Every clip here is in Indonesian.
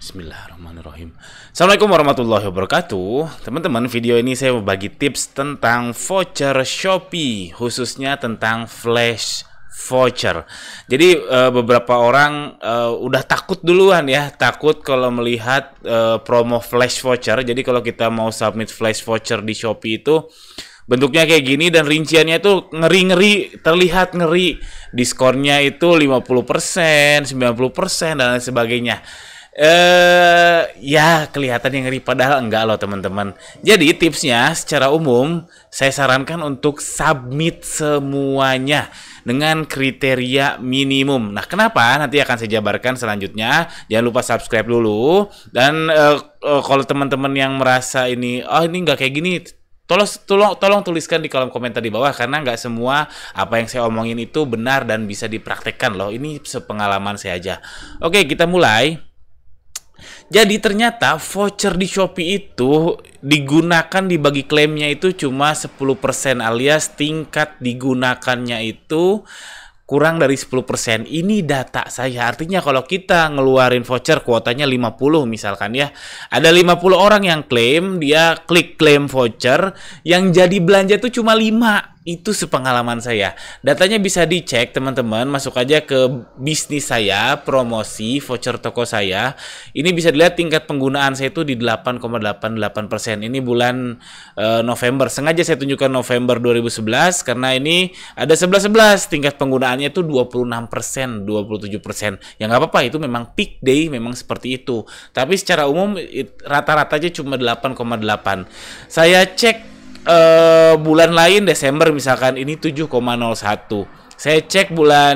Bismillahirrahmanirrahim. Assalamualaikum warahmatullahi wabarakatuh. Teman-teman, video ini saya mau bagi tips tentang voucher Shopee, khususnya tentang flash voucher. Jadi beberapa orang udah takut duluan ya, takut kalau melihat promo flash voucher. Jadi kalau kita mau submit flash voucher di Shopee itu bentuknya kayak gini dan rinciannya itu ngeri-ngeri, terlihat ngeri. Diskonnya itu 50%, 90% dan lain sebagainya. Ya kelihatan yang ngeri, padahal enggak loh teman-teman. Jadi tipsnya secara umum saya sarankan untuk submit semuanya dengan kriteria minimum. Nah, kenapa? Nanti akan saya jabarkan selanjutnya. Jangan lupa subscribe dulu. Dan kalau teman-teman yang merasa ini nggak kayak gini, tolong tuliskan di kolom komentar di bawah, karena nggak semua apa yang saya omongin itu benar dan bisa dipraktekkan loh. Ini sepengalaman saya aja. Oke, kita mulai. Jadi ternyata voucher di Shopee itu digunakan dibagi klaimnya itu cuma 10%, alias tingkat digunakannya itu kurang dari 10%. Ini data saya. Artinya kalau kita ngeluarin voucher kuotanya 50 misalkan ya. Ada 50 orang yang klaim, dia klik klaim voucher, yang jadi belanja itu cuma 5. Itu sepengalaman saya. Datanya bisa dicek teman-teman, masuk aja ke bisnis saya, promosi, voucher toko saya. Ini bisa dilihat tingkat penggunaan saya itu di 8,88%. Ini bulan November. Sengaja saya tunjukkan November 2011 karena ini ada 11-11. Tingkat penggunaannya itu 26%, 27%. Ya nggak apa-apa, itu memang peak day, memang seperti itu. Tapi secara umum rata-ratanya cuma 8,8. Saya cek bulan lain Desember misalkan ini 7,01. Saya cek bulan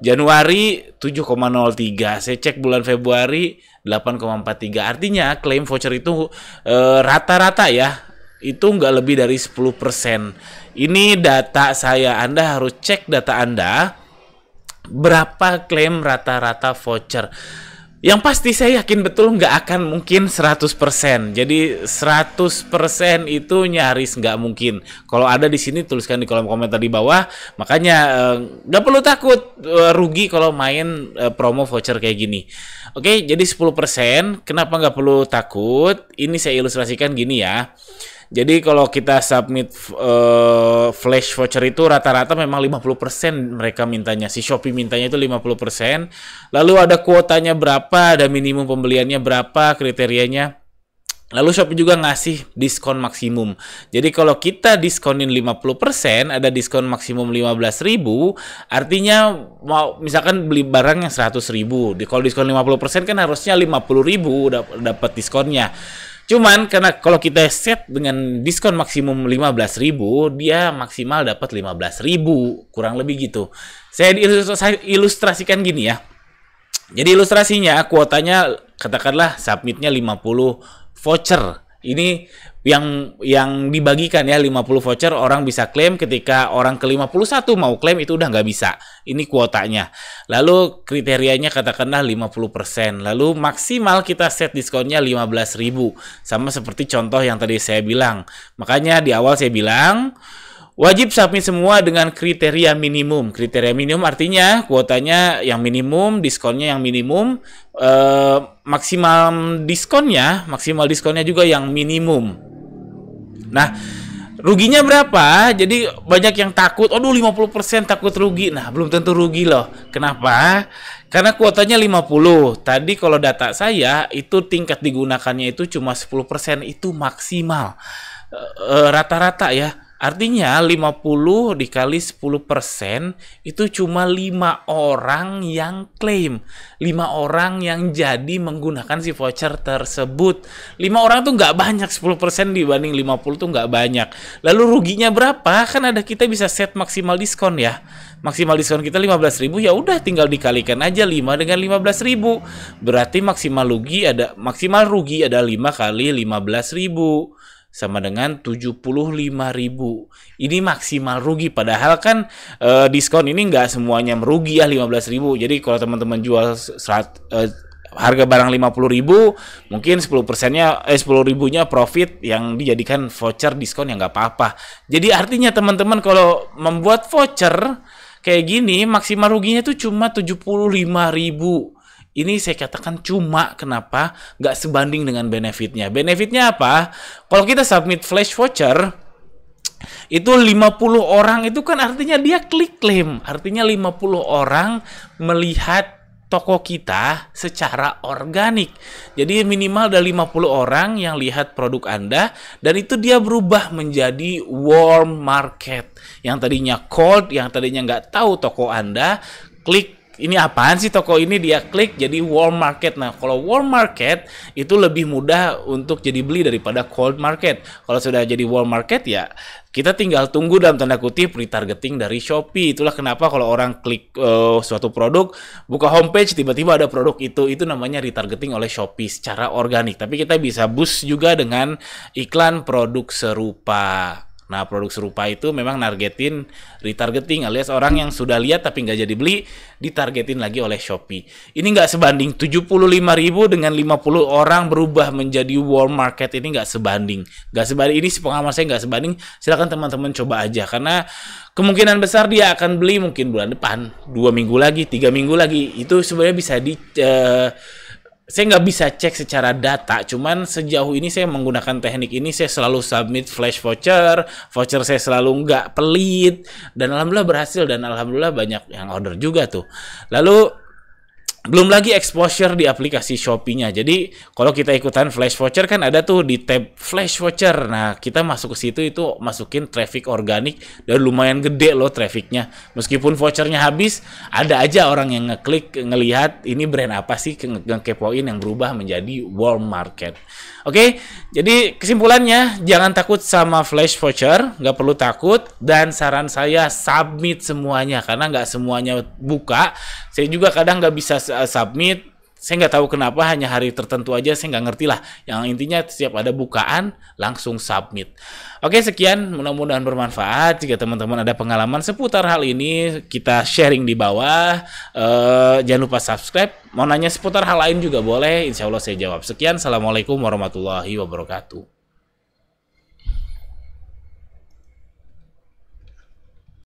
Januari 7,03. Saya cek bulan Februari 8,43. Artinya klaim voucher itu rata-rata ya, itu nggak lebih dari 10%. Ini data saya. Anda harus cek data Anda berapa klaim rata-rata voucher. Yang pasti saya yakin betul nggak akan mungkin 100%. Jadi 100% itu nyaris nggak mungkin. Kalau ada di sini tuliskan di kolom komentar di bawah. Makanya nggak perlu takut rugi kalau main promo voucher kayak gini. Oke, jadi 10%. Kenapa nggak perlu takut? Ini saya ilustrasikan gini ya. Jadi kalau kita submit flash voucher itu rata-rata memang 50% mereka mintanya. Si Shopee mintanya itu 50%. Lalu ada kuotanya berapa, ada minimum pembeliannya berapa, kriterianya. Lalu Shopee juga ngasih diskon maksimum. Jadi kalau kita diskonin 50%, ada diskon maksimum 15.000, artinya mau misalkan beli barang yang 100.000. Kalau diskon 50% kan harusnya 50.000 dapat diskonnya. Cuman karena kalau kita set dengan diskon maksimum 15.000, dia maksimal dapat 15.000, kurang lebih gitu. Saya ilustrasikan gini ya. Jadi ilustrasinya kuotanya katakanlah submitnya 50 voucher. Ini yang dibagikan ya, 50 voucher orang bisa klaim. Ketika orang ke-51 mau klaim itu udah nggak bisa. Ini kuotanya. Lalu kriterianya katakanlah 50%. Lalu maksimal kita set diskonnya 15.000. Sama seperti contoh yang tadi saya bilang. Makanya di awal saya bilang wajib submit semua dengan kriteria minimum. Kriteria minimum artinya kuotanya yang minimum, diskonnya yang minimum, maksimal diskonnya juga yang minimum. Nah, ruginya berapa? Jadi banyak yang takut, 50% takut rugi. Nah, belum tentu rugi loh. Kenapa? Karena kuotanya 50. Tadi kalau data saya itu tingkat digunakannya itu cuma 10%, itu maksimal. Rata-rata ya. Artinya 50 dikali 10% itu cuma 5 orang yang klaim. 5 orang yang jadi menggunakan si voucher tersebut. 5 orang tuh nggak banyak, 10% dibanding 50 tuh nggak banyak. Lalu ruginya berapa? Kan ada kita bisa set maksimal diskon ya. Maksimal diskon kita 15.000, ya udah tinggal dikalikan aja 5 dengan 15.000. Berarti maksimal rugi ada 5 kali 15.000. Sama dengan 75.000. Ini maksimal rugi. Padahal kan diskon ini nggak semuanya merugi ya 15.000. Jadi kalau teman-teman jual harga barang 50.000, mungkin 10%-nya profit yang dijadikan voucher diskon, ya nggak apa-apa. Jadi artinya teman-teman kalau membuat voucher kayak gini maksimal ruginya itu cuma 75.000. ini saya katakan cuma, kenapa? Nggak sebanding dengan benefitnya. Benefitnya apa? Kalau kita submit flash voucher, itu 50 orang itu kan artinya dia klik claim. Artinya 50 orang melihat toko kita secara organik. Jadi minimal ada 50 orang yang lihat produk Anda, dan itu dia berubah menjadi warm market. Yang tadinya cold, yang tadinya nggak tahu toko Anda, klik ini apaan sih toko ini, dia klik jadi warm market. Nah, kalau warm market itu lebih mudah untuk jadi beli daripada cold market. Kalau sudah jadi warm market ya kita tinggal tunggu dalam tanda kutip retargeting dari Shopee. Itulah kenapa kalau orang klik suatu produk, buka homepage tiba-tiba ada produk itu namanya retargeting oleh Shopee secara organik. Tapi kita bisa boost juga dengan iklan produk serupa. Nah, produk serupa itu memang nargetin retargeting, alias orang yang sudah lihat tapi nggak jadi beli, ditargetin lagi oleh Shopee. Ini nggak sebanding, 75.000 dengan 50 orang berubah menjadi warm market, ini nggak sebanding. Nggak sebanding, ini pengalaman saya nggak sebanding. Silakan teman-teman coba aja, karena kemungkinan besar dia akan beli mungkin bulan depan, 2 minggu lagi, 3 minggu lagi. Itu sebenarnya bisa saya nggak bisa cek secara data, cuman sejauh ini saya menggunakan teknik ini, saya selalu submit flash voucher saya selalu nggak pelit, dan alhamdulillah berhasil, dan alhamdulillah banyak yang order juga tuh. Lalu belum lagi exposure di aplikasi Shopee-nya. Jadi kalau kita ikutan flash voucher kan ada tuh di tab flash voucher. Nah, kita masuk ke situ itu masukin traffic organik, dan lumayan gede loh trafficnya. Meskipun vouchernya habis, ada aja orang yang ngeklik, ngelihat ini brand apa sih, ngekepoin, yang berubah menjadi warm market. Oke, jadi kesimpulannya jangan takut sama flash voucher, nggak perlu takut, dan saran saya submit semuanya, karena nggak semuanya buka. Saya juga kadang nggak bisa submit, saya nggak tahu kenapa, hanya hari tertentu aja, saya nggak ngerti lah. Yang intinya setiap ada bukaan langsung submit. Oke, sekian, mudah-mudahan bermanfaat. Jika teman-teman ada pengalaman seputar hal ini, kita sharing di bawah. Jangan lupa subscribe. Mau nanya seputar hal lain juga boleh, insya Allah saya jawab. Sekian, assalamualaikum warahmatullahi wabarakatuh.